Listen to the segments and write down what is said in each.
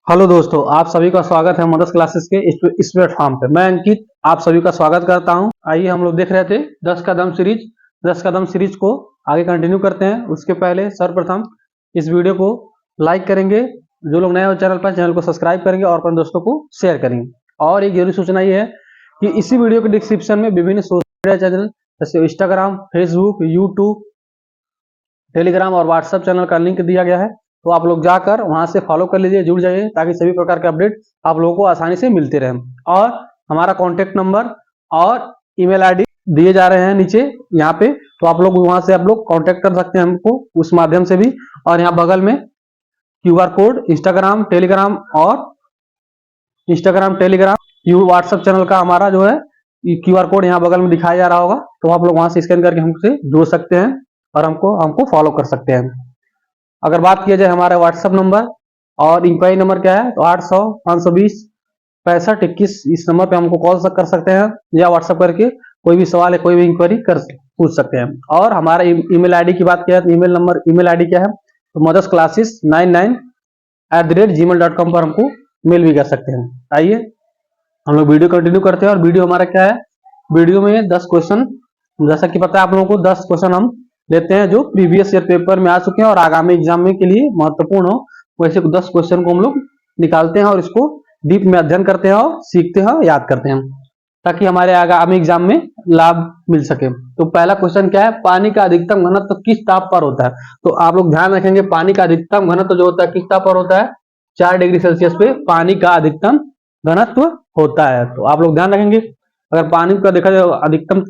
Hello दोस्तों, आप सभी का स्वागत है मदर्स क्लासेस के इस प्लेटफॉर्म पे। मैं अंकित आप सभी का स्वागत करता हूं। आइए हम लोग देख रहे थे 10 कदम सीरीज को आगे कंटिन्यू करते हैं। उसके पहले सर्वप्रथम इस वीडियो को लाइक करेंगे, जो लोग नए हो चैनल पर चैनल को सब्सक्राइब करेंगे और अपने दोस्तों को शेयर करेंगे। और एक जरूरी सूचना ये है कि इसी वीडियो के डिस्क्रिप्शन में विभिन्न सोशल मीडिया चैनल जैसे इंस्टाग्राम, फेसबुक, यूट्यूब, टेलीग्राम और व्हाट्सएप चैनल का लिंक दिया गया है। तो आप लोग जाकर वहां से फॉलो कर लीजिए, जुड़ जाइए, ताकि सभी प्रकार के अपडेट आप लोगों को आसानी से मिलते रहें। और हमारा कॉन्टेक्ट नंबर और ईमेल आईडी दिए जा रहे हैं नीचे यहाँ पे, तो आप लोग वहां से आप लोग कांटेक्ट कर सकते हैं हमको उस माध्यम से भी। और यहाँ बगल में QR code Instagram Telegram WhatsApp channel का हमारा जो है क्यूआर कोड यहाँ बगल में दिखाया जा रहा होगा, तो आप लोग वहां से स्कैन करके हमसे जुड़ सकते हैं और हमको फॉलो कर सकते हैं। अगर बात किया जाए हमारे व्हाट्सएप नंबर और इंक्वायरी नंबर क्या है, तो 800-520-6521 इस नंबर पे हमको कॉल कर सकते हैं या व्हाट्सएप करके कोई भी सवाल है, कोई भी इंक्वायरी पूछ सकते हैं। और हमारा ईमेल आईडी की बात किया है, तो ईमेल आईडी क्या है, तो mothersclasses99@gmail.com पर हमको मेल भी कर सकते हैं। आइए हम लोग वीडियो कंटिन्यू करते हैं। और वीडियो हमारा क्या है, वीडियो में 10 क्वेश्चन, जैसा कि पता है आप लोगों को, 10 क्वेश्चन हम लेते हैं जो प्रीवियस ईयर पेपर में आ चुके हैं और आगामी एग्जाम में के लिए महत्वपूर्ण हो, वैसे 10 क्वेश्चन को हम लोग निकालते हैं और इसको डीप में अध्ययन करते हैं और सीखते हैं, याद करते हैं, ताकि हमारे आगामी एग्जाम में लाभ मिल सके। तो पहला क्वेश्चन क्या है, पानी का अधिकतम घनत्व तो किस ताप पर होता है। तो आप लोग ध्यान रखेंगे, पानी का अधिकतम घनत्व जो होता है किस ताप पर होता है, 4 डिग्री सेल्सियस पे पानी का अधिकतम घनत्व होता है। तो आप लोग ध्यान रखेंगे, अगर पानी का देखा जाए अधिकतम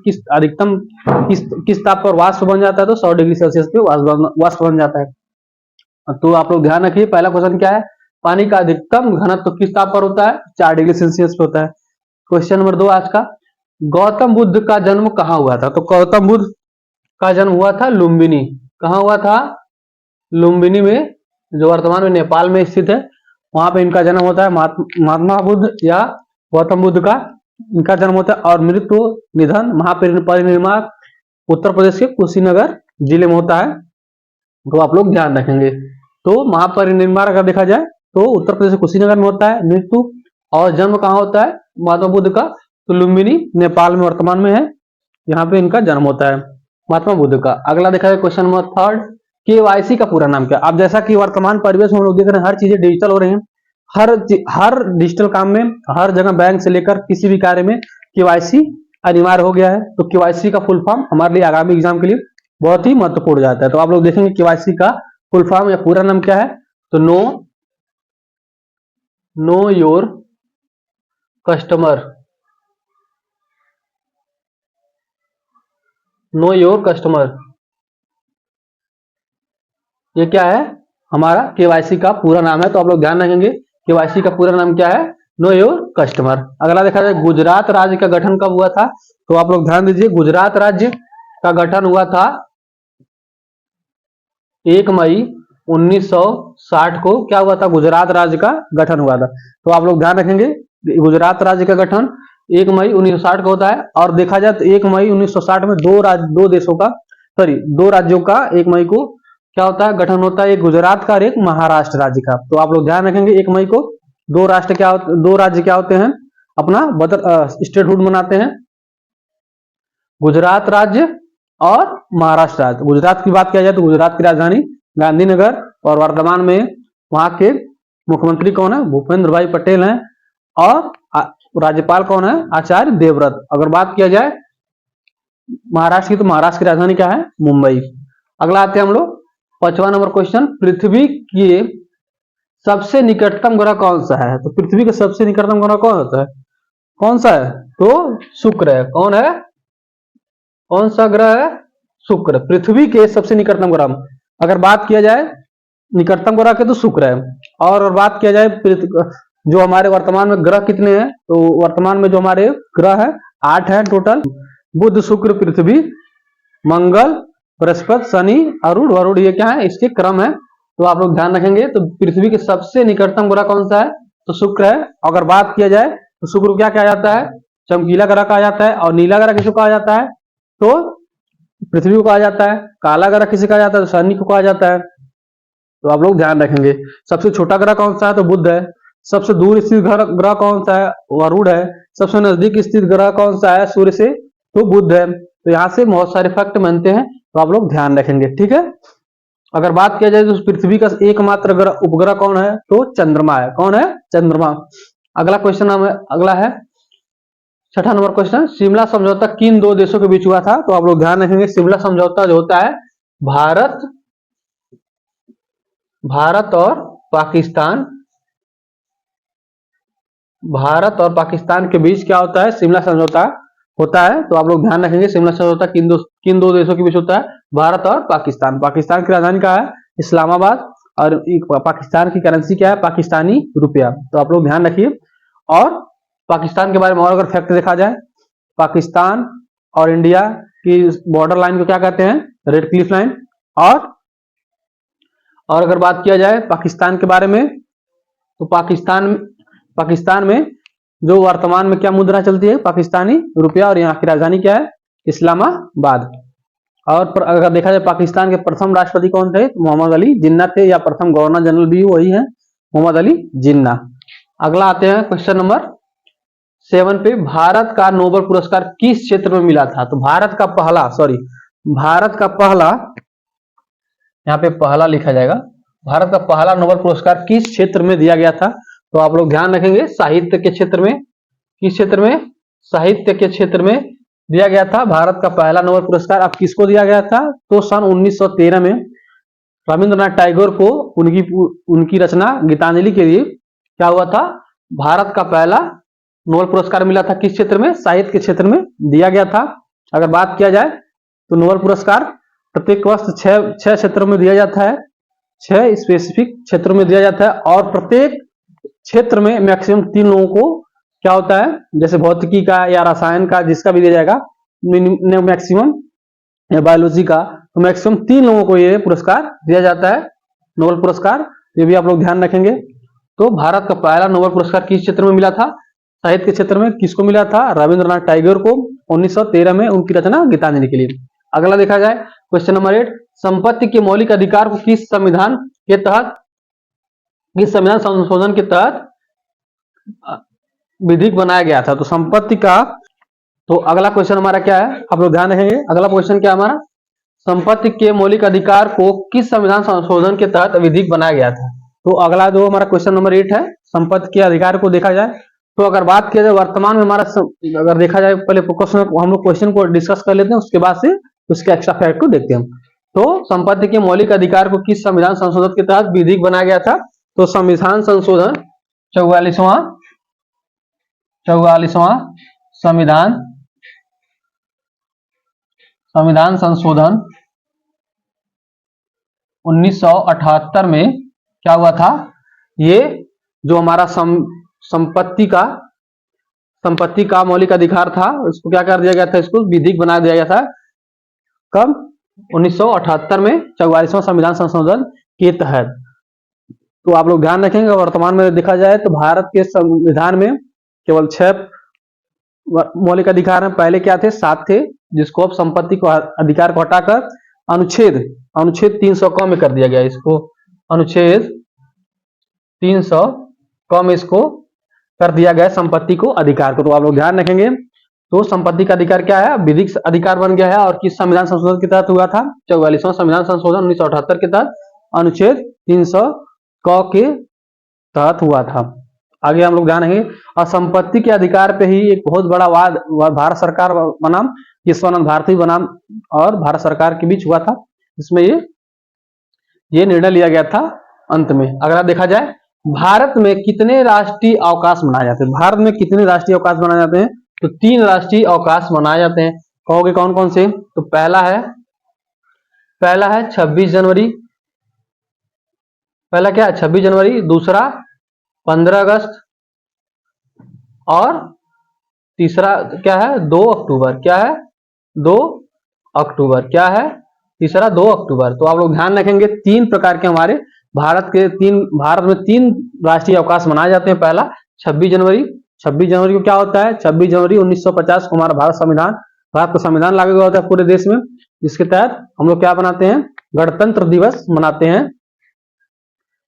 किस ताप पर वाष्प बन जाता है, तो 100 डिग्री सेल्सियस पे वाष्प बन जाता है। तो आप लोग ध्यान रखिए, पहला क्वेश्चन क्या है, पानी का अधिकतम घनत्व किस ताप पर होता है, 4 डिग्री सेल्सियस पे होता है। क्वेश्चन नंबर 2 आज का, गौतम बुद्ध का जन्म कहाँ हुआ था। तो गौतम बुद्ध का जन्म हुआ था लुम्बिनी। कहाँ हुआ था, लुम्बिनी में, जो वर्तमान में नेपाल में स्थित है, वहां पे इनका जन्म होता है। महात्मा बुद्ध या गौतम बुद्ध का इनका जन्म होता है। और मृत्यु निधन महापरिनिर्वाण उत्तर प्रदेश के कुशीनगर जिले में होता है। तो आप लोग ध्यान रखेंगे, तो महापरिनिर्वाण अगर देखा जाए तो उत्तर प्रदेश के कुशीनगर में होता है मृत्यु। और जन्म कहाँ होता है महात्मा बुद्ध का, तो लुम्बिनी नेपाल में वर्तमान में है, यहाँ पे इनका जन्म होता है महात्मा बुद्ध का। अगला देखा जाए क्वेश्चन नंबर 3, केवाईसी का पूरा नाम क्या। अब जैसा कि वर्तमान परिवेश में हम लोग देख रहे हैं, हर चीजें डिजिटल हो रही है, हर डिजिटल काम में, हर जगह बैंक से लेकर किसी भी कार्य में केवाईसी अनिवार्य हो गया है। तो केवाईसी का फुल फॉर्म हमारे लिए आगामी एग्जाम के लिए बहुत ही महत्वपूर्ण जाता है। तो आप लोग देखेंगे केवाईसी का फुल फॉर्म या पूरा नाम क्या है, तो know your customer, know your customer, ये क्या है, हमारा केवाईसी का पूरा नाम है। तो आप लोग ध्यान रखेंगे, केवाईसी का पूरा नाम क्या है, नो योर कस्टमर। अगला देखा जाए गुजरात राज्य का गठन कब हुआ था। तो आप लोग ध्यान दीजिए, गुजरात राज्य का गठन हुआ था 1 मई 1960 को। क्या हुआ था, गुजरात राज्य का गठन हुआ था। तो आप लोग ध्यान रखेंगे, गुजरात राज्य का गठन 1 मई 1960 को होता है। और देखा जाए तो 1 मई 1960 में दो राज्यों का 1 मई को क्या होता है, गठन होता है, एक गुजरात का और एक महाराष्ट्र राज्य का। तो आप लोग ध्यान रखेंगे, 1 मई को दो राज्य क्या होते हैं, अपना स्टेटहुड मनाते हैं, गुजरात राज्य और महाराष्ट्र राज्य। गुजरात की बात किया जाए तो गुजरात की राजधानी गांधीनगर, और वर्तमान में वहां के मुख्यमंत्री कौन है, भूपेंद्र भाई पटेल हैं, और राज्यपाल कौन है, आचार्य देवव्रत। अगर बात किया जाए महाराष्ट्र की, तो महाराष्ट्र की राजधानी क्या है, मुंबई। अगला आते हैं हम लोग 5वां नंबर क्वेश्चन, पृथ्वी के सबसे निकटतम ग्रह कौन सा है। तो पृथ्वी का सबसे निकटतम ग्रह कौन होता है, कौन सा है, तो शुक्र है। कौन है, कौन सा ग्रह है, शुक्र। पृथ्वी के सबसे निकटतम ग्रह अगर बात किया जाए निकटतम ग्रह के, तो शुक्र है। और बात किया जाए जो हमारे वर्तमान में ग्रह कितने हैं, तो वर्तमान में जो हमारे ग्रह है 8 है टोटल, बुध शुक्र पृथ्वी मंगल बृहस्पति शनि अरुण, ये क्या है, इसके क्रम है। तो आप लोग ध्यान रखेंगे, तो पृथ्वी के सबसे निकटतम ग्रह कौन सा है, तो शुक्र है। अगर बात किया जाए तो शुक्र को क्या कहा जाता है, चमकीला ग्रह कहा जाता है। और नीला ग्रह किसको कहा जाता है, तो पृथ्वी को कहा जाता है। काला ग्रह किसे कहा जाता है, तो शनि को कहा जाता है। तो आप लोग ध्यान रखेंगे, सबसे छोटा ग्रह कौन सा है, तो बुध है। सबसे दूर स्थित ग्रह कौन सा है? वरुण है। सबसे नजदीक स्थित ग्रह कौन सा है सूर्य से? तो बुध है। तो यहाँ से बहुत सारे फैक्ट बनते हैं, तो आप लोग ध्यान रखेंगे, ठीक है। अगर बात किया जाए तो पृथ्वी का एकमात्र ग्रह उपग्रह कौन है? तो चंद्रमा है। कौन है? चंद्रमा। अगला क्वेश्चन अगला है 6ठा नंबर क्वेश्चन, शिमला समझौता किन दो देशों के बीच हुआ था? तो आप लोग ध्यान रखेंगे, शिमला समझौता जो होता है भारत और पाकिस्तान, भारत और पाकिस्तान के बीच क्या होता है? शिमला समझौता होता है। तो आप लोग ध्यान रखेंगे, शिमला समझौता किन दो देशों के बीच होता है? भारत और पाकिस्तान। पाकिस्तान की राजधानी क्या है? इस्लामाबाद। और पाकिस्तान की करेंसी क्या है? पाकिस्तानी रुपया। तो आप लोग ध्यान रखिए। और पाकिस्तान के बारे में और अगर फैक्ट देखा जाए, पाकिस्तान और इंडिया की बॉर्डर लाइन को क्या कहते हैं? Red Cliff line. और अगर बात किया जाए पाकिस्तान के बारे में, तो पाकिस्तान में जो वर्तमान में क्या मुद्रा चलती है? पाकिस्तानी रुपया। और यहाँ की राजधानी क्या है? इस्लामाबाद। और अगर देखा जाए पाकिस्तान के प्रथम राष्ट्रपति कौन थे? मोहम्मद अली जिन्ना थे, या प्रथम गवर्नर जनरल भी वही है, मोहम्मद अली जिन्ना। अगला आते हैं क्वेश्चन नंबर 7 पे, भारत का नोबेल पुरस्कार किस क्षेत्र में मिला था? तो भारत का पहला, यहाँ पे पहला लिखा जाएगा, भारत का पहला नोबेल पुरस्कार किस क्षेत्र में दिया गया था? तो आप लोग ध्यान रखेंगे, साहित्य के क्षेत्र में। किस क्षेत्र में? साहित्य के क्षेत्र में दिया गया था भारत का पहला नोबेल पुरस्कार। अब किसको दिया गया था? तो सन 1913 में रविंद्रनाथ टैगोर को उनकी रचना गीतांजलि के लिए क्या हुआ था? भारत का पहला नोबेल पुरस्कार मिला था। किस क्षेत्र में? साहित्य के क्षेत्र में दिया गया था। अगर बात किया जाए तो नोबेल पुरस्कार प्रत्येक वर्ष 6 क्षेत्रों में दिया जाता है, 6 स्पेसिफिक क्षेत्रों में दिया जाता है। और प्रत्येक क्षेत्र में मैक्सिमम 3 लोगों को क्या होता है? जैसे भौतिकी का या रसायन का, जिसका भी दिया जाएगा मैक्सिमम, या बायोलॉजी का, तो मैक्सिमम 3 लोगों को ये पुरस्कार दिया जाता है, नोबेल पुरस्कार। ये भी आप लोग ध्यान रखेंगे। तो भारत का पहला नोबेल पुरस्कार किस क्षेत्र में मिला था? साहित्य के क्षेत्र में। किसको मिला था? रविंद्रनाथ टैगोर को 1913 में, उनकी रचना गीतांजलि के लिए। अगला देखा जाए क्वेश्चन नंबर 8, संपत्ति के मौलिक अधिकार को किस संविधान संशोधन के तहत विधिक बनाया गया था? तो संपत्ति का, तो अगला क्वेश्चन हमारा क्या है? आप लोग ध्यान रखेंगे, अगला क्वेश्चन क्या हमारा? संपत्ति के मौलिक अधिकार को किस संविधान संशोधन के तहत विधिक बनाया गया था? तो अगला जो हमारा क्वेश्चन नंबर 8 है, संपत्ति के अधिकार को देखा जाए तो अगर बात किया जाए वर्तमान में हमारा, अगर देखा जाए पहले हम लोग क्वेश्चन को डिस्कस कर लेते हैं, उसके बाद से उसके एक्स्ट्रा फैक्ट को देखते हैं। तो संपत्ति के मौलिक अधिकार को किस संविधान संशोधन के तहत विधिक बनाया गया था? तो संविधान संशोधन 44वां संविधान संशोधन 1978 में क्या हुआ था? ये जो हमारा संपत्ति का मौलिक अधिकार था, उसको क्या कर दिया गया था? इसको विधिक बना दिया गया था। कब? 1978 में 44वां संविधान संशोधन के तहत। तो आप लोग ध्यान रखेंगे, वर्तमान में देखा जाए तो भारत के संविधान में केवल 6 मौलिक अधिकार हैं। पहले क्या थे? 7 थे, जिसको अब संपत्ति को अधिकार को हटाकर अनुच्छेद 300 क में कर दिया गया। इसको अनुच्छेद 300 क में इसको कर दिया गया संपत्ति को अधिकार को। तो आप लोग ध्यान रखेंगे, तो संपत्ति का अधिकार क्या है? विधिक अधिकार बन गया है। और किस संविधान संशोधन के तहत हुआ था? 44वां संविधान संशोधन 1978 के तहत अनुच्छेद 300 क के तहत हुआ था। आगे हम लोग ध्यान रखेंगे, और संपत्ति के अधिकार पे ही एक बहुत बड़ा वाद भारत सरकार बनाम विश्वनाथ भारती बनाम और भारत सरकार के बीच हुआ था, जिसमें ये निर्णय लिया गया था अंत में। अगर देखा जाए भारत में कितने राष्ट्रीय अवकाश मनाए जाते हैं? भारत में कितने राष्ट्रीय अवकाश मनाए जाते हैं? तो 3 राष्ट्रीय अवकाश मनाए जाते हैं। कहोगे कौन कौन से? तो पहला है 26 जनवरी। पहला क्या है? 26 जनवरी। दूसरा 15 अगस्त। और तीसरा क्या है? 2 अक्टूबर। क्या है? 2 अक्टूबर। क्या है? तीसरा 2 अक्टूबर। तो आप लोग ध्यान रखेंगे, 3 प्रकार के हमारे भारत में 3 राष्ट्रीय अवकाश मनाए जाते हैं। पहला 26 जनवरी। 26 जनवरी को क्या होता है? 26 जनवरी 1950 को हमारा भारत का संविधान लागू हुआ होता है पूरे देश में, जिसके तहत हम लोग क्या बनाते हैं? गणतंत्र दिवस मनाते हैं।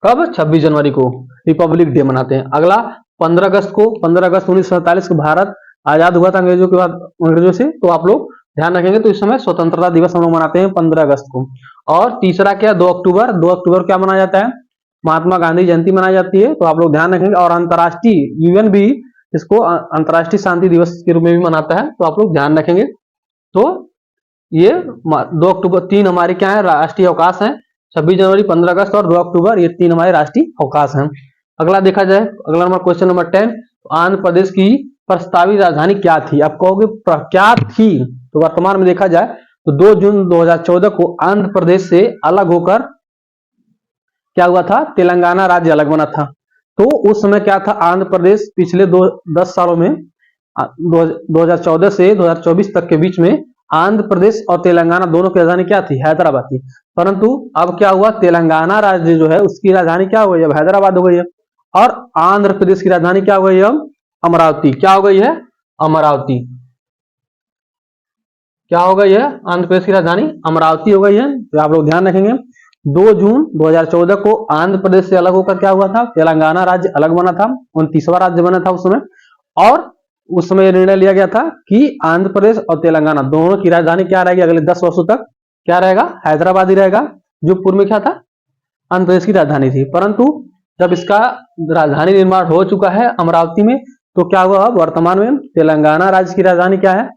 कब? 26 जनवरी को। रिपब्लिक डे मनाते हैं। अगला 15 अगस्त को, 15 अगस्त 1947 को भारत आजाद हुआ था अंग्रेजों से, तो आप लोग ध्यान रखेंगे। तो इस समय स्वतंत्रता दिवस हम लोग मनाते हैं 15 अगस्त को। और तीसरा क्या, 2 अक्टूबर, 2 अक्टूबर क्या मनाया जाता है, महात्मा गांधी जयंती मनाई जाती है, तो आप लोग ध्यान रखेंगे। और अंतर्राष्ट्रीय यूएन भी इसको अंतर्राष्ट्रीय शांति दिवस के रूप में भी मनाता है, तो आप लोग ध्यान रखेंगे। तो ये 2 अक्टूबर, 3 हमारे क्या है, राष्ट्रीय अवकाश है। 26 जनवरी, 15 अगस्त और 2 अक्टूबर, ये 3 हमारे राष्ट्रीय अवकाश हैं। अगला देखा जाए, अगला number question number 10, Andhra Pradesh की प्रस्तावित राजधानी क्या थी। आप कहोगे क्या थी, तो वर्तमान में देखा जाए तो 2 जून 2014 को आंध्र प्रदेश से अलग होकर क्या हुआ था, तेलंगाना राज्य अलग बना था। तो उस समय क्या था, आंध्र प्रदेश पिछले 10 सालों में 2014 से 2024 तक के बीच में आंध्र प्रदेश और तेलंगाना दोनों की राजधानी क्या थी, हैदराबाद थी। परंतु अब क्या हुआ, तेलंगाना राज्य जो है उसकी राजधानी क्या हो गई, अब हैदराबाद हो गई है। और आंध्र प्रदेश की राजधानी क्या हो गई है, अब अमरावती। क्या हो गई है, अमरावती। क्या हो गई है, आंध्र प्रदेश की राजधानी अमरावती हो गई है। तो आप लोग ध्यान रखेंगे, 2 जून 2014 को आंध्र प्रदेश से अलग होकर क्या हुआ था, तेलंगाना राज्य अलग बना था, 29वां राज्य बना था उस समय। और उस समय निर्णय लिया गया था कि आंध्र प्रदेश और तेलंगाना दोनों की राजधानी क्या रहेगी, अगले 10 वर्षों तक क्या रहेगा, हैदराबाद ही रहेगा, जो पूर्व में क्या था, आंध्र प्रदेश की राजधानी थी। परंतु जब इसका राजधानी निर्माण हो चुका है अमरावती में, तो क्या हुआ, अब वर्तमान में तेलंगाना राज्य की राजधानी क्या है,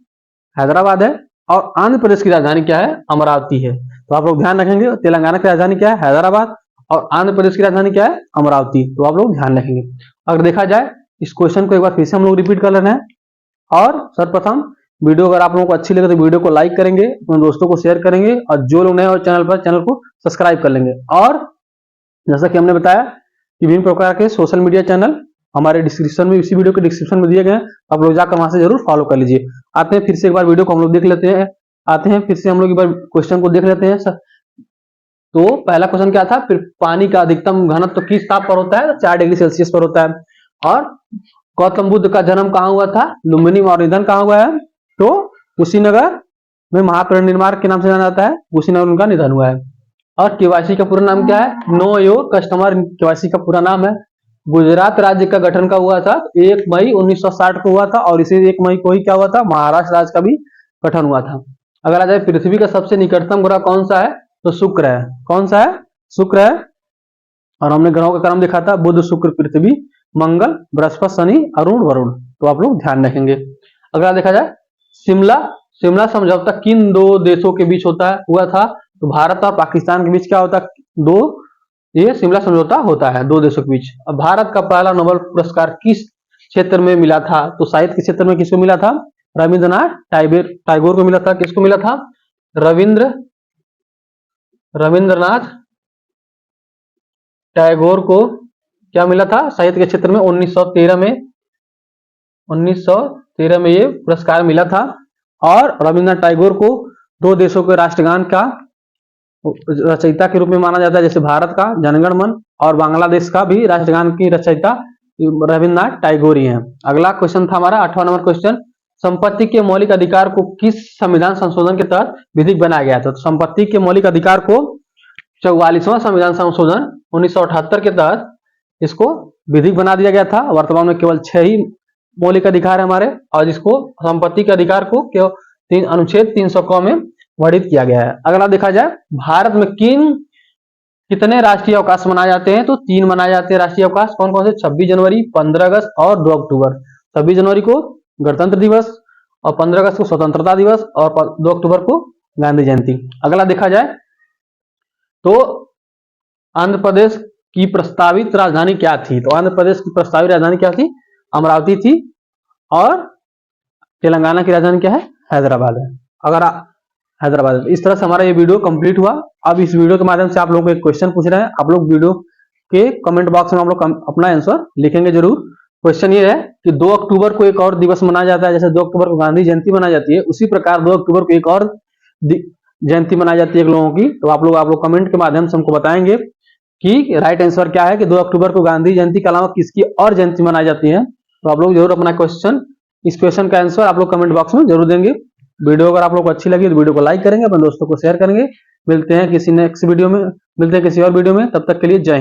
हैदराबाद है, और आंध्र प्रदेश की राजधानी क्या है, अमरावती है। तो आप लोग ध्यान रखेंगे, तेलंगाना की राजधानी क्या है, हैदराबाद, और आंध्र प्रदेश की राजधानी क्या है, अमरावती। तो आप लोग ध्यान रखेंगे। अगर देखा जाए, इस क्वेश्चन को एक बार फिर से हम लोग रिपीट कर लेना है। और सर्वप्रथम वीडियो अगर आप लोगों को अच्छी लगे तो वीडियो को लाइक करेंगे, अपने दोस्तों को शेयर करेंगे, और जो लोग नए हो चैनल पर, चैनल को सब्सक्राइब कर लेंगे। और जैसा कि हमने बताया कि विभिन्न प्रकार के सोशल मीडिया चैनल हमारे डिस्क्रिप्शन में, इसी वीडियो के डिस्क्रिप्शन में दिए गए हैं, आप लोग जाकर वहां से जरूर फॉलो कर लीजिए। आते हैं फिर से एक बार वीडियो को हम लोग देख लेते हैं, आते हैं फिर से हम लोग एक बार क्वेश्चन को देख लेते हैं। तो पहला क्वेश्चन क्या था, फिर पानी का अधिकतम घनत्व किस ताप पर होता है, 4 डिग्री सेल्सियस पर होता है। और गौतम बुद्ध का जन्म कहाँ हुआ था, लुम्बिनी, और निधन कहाँ हुआ है, तो कुशीनगर में महापरिनिर्वाण के नाम से जाना जाता है, कुशीनगर उनका निधन हुआ है। और केवाईसी का पूरा नाम क्या है, नो योर कस्टमर केवाईसी का पूरा नाम है। गुजरात राज्य का गठन का हुआ था 1 मई 1960 को हुआ था, और इसी 1 मई को ही क्या हुआ था, महाराष्ट्र राज्य का भी गठन हुआ था। अगर आ जाए, पृथ्वी का सबसे निकटतम ग्रह कौन सा है, तो शुक्र है। कौन सा है, शुक्र है। और हमने ग्रहों का क्रम देखा था, बुध, शुक्र, पृथ्वी, मंगल, बृहस्पति, शनि, अरुण, वरुण। तो आप लोग ध्यान रखेंगे। अगर देखा जाए, शिमला समझौता किन 2 देशों के बीच हुआ था, तो भारत और पाकिस्तान के बीच क्या होता है, ये शिमला समझौता होता है 2 देशों के बीच। अब भारत का पहला नोबेल पुरस्कार किस क्षेत्र में मिला था, तो साहित्य के क्षेत्र में किसको मिला था, रविंद्रनाथ टैगोर को मिला था। किसको मिला था, रविंद्रनाथ टैगोर को क्या मिला था, साहित्य के क्षेत्र में 1913 में ये पुरस्कार मिला था। और रविंद्रनाथ टैगोर को 2 देशों के राष्ट्रगान का रचयिता के रूप में माना जाता है, जैसे भारत का जनगण मन और बांग्लादेश का भी राष्ट्रगान की रचयिता रविंद्रनाथ टैगोर ही हैं। अगला क्वेश्चन था हमारा 8वां नंबर क्वेश्चन, संपत्ति के मौलिक अधिकार को किस संविधान संशोधन के तहत विधिक बनाया गया था। तो संपत्ति के मौलिक अधिकार को 44वां संविधान संशोधन 1978 के तहत इसको विधिक बना दिया गया था। वर्तमान में केवल 6 ही मौलिक अधिकार है हमारे, और इसको संपत्ति के अधिकार को केवल अनुच्छेद 300 में वर्णित किया गया है। अगला देखा जाए, भारत में कितने राष्ट्रीय अवकाश मनाए जाते हैं, तो 3 मनाए जाते हैं राष्ट्रीय अवकाश। कौन कौन से, 26 जनवरी, 15 अगस्त और 2 अक्टूबर। 26 जनवरी को गणतंत्र दिवस, और 15 अगस्त को स्वतंत्रता दिवस, और 2 अक्टूबर को गांधी जयंती। अगला देखा जाए तो आंध्र प्रदेश की प्रस्तावित राजधानी क्या थी, तो आंध्र प्रदेश की प्रस्तावित राजधानी क्या थी, अमरावती थी। और तेलंगाना की राजधानी क्या है, हैदराबाद है। अगर हैदराबाद। इस तरह से हमारा ये वीडियो कंप्लीट हुआ। अब इस वीडियो के माध्यम से आप लोग को एक क्वेश्चन पूछ रहे हैं, आप लोग वीडियो के कमेंट बॉक्स में आप लोग अपना आंसर लिखेंगे जरूर। क्वेश्चन ये है कि 2 अक्टूबर को एक और दिवस मनाया जाता है, जैसे 2 अक्टूबर को गांधी जयंती मनाई जाती है, उसी प्रकार 2 अक्टूबर को एक और जयंती मनाई जाती है लोगों की। तो आप लोग कमेंट के माध्यम से हमको बताएंगे कि राइट आंसर क्या है, कि 2 अक्टूबर को गांधी जयंती के अलावा किसकी और जयंती मनाई जाती है। तो आप लोग जरूर अपना इस क्वेश्चन का आंसर आप लोग कमेंट बॉक्स में जरूर देंगे। वीडियो अगर आप लोग को अच्छी लगी तो वीडियो को लाइक करेंगे, अपने दोस्तों को शेयर करेंगे। मिलते हैं किसी नेक्स्ट वीडियो में, मिलते हैं किसी और वीडियो में, तब तक के लिए जय हिंद।